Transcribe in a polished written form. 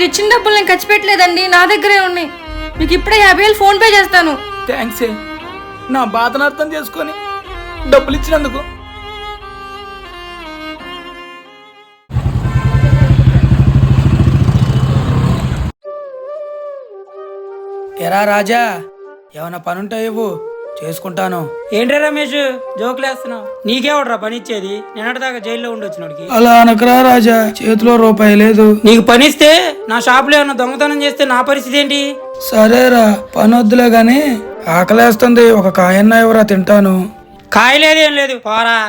మీరు ఇచ్చిన డబ్బులు నేను ఖర్చు పెట్టలేదండి, నా దగ్గరే ఉన్నాయి. మీకు ఇప్పుడే 50,000 ఫోన్ పే చేస్తాను. థ్యాంక్స్. నా బాధను అర్థం చేసుకొని డబ్బులు ఇచ్చినందుకు. ఎరా రాజా, ఏమైనా పనుంటా ఇవ్వు, చేసుకుంటాను. ఏంట్రా రమేష్ జోకులు వేస్తున్నావు? నీకేవడరా పని ఇచ్చేది? నిన్నటిదాకా జైల్లో ఉండొచ్చినోడికి. అలా అనకరా రాజా, చేతిలో రూపాయి లేదు. నీకు పని ఇస్తే నా షాపులో ఏమన్నా దొంగతనం చేస్తే నా పరిస్థితి ఏంటి? సరేరా, పని వద్దులే గాని ఆకలేస్తుంది, ఒక కాయన్నా ఎవరా తింటాను. కాయలేదు ఏం లేదు పోరా.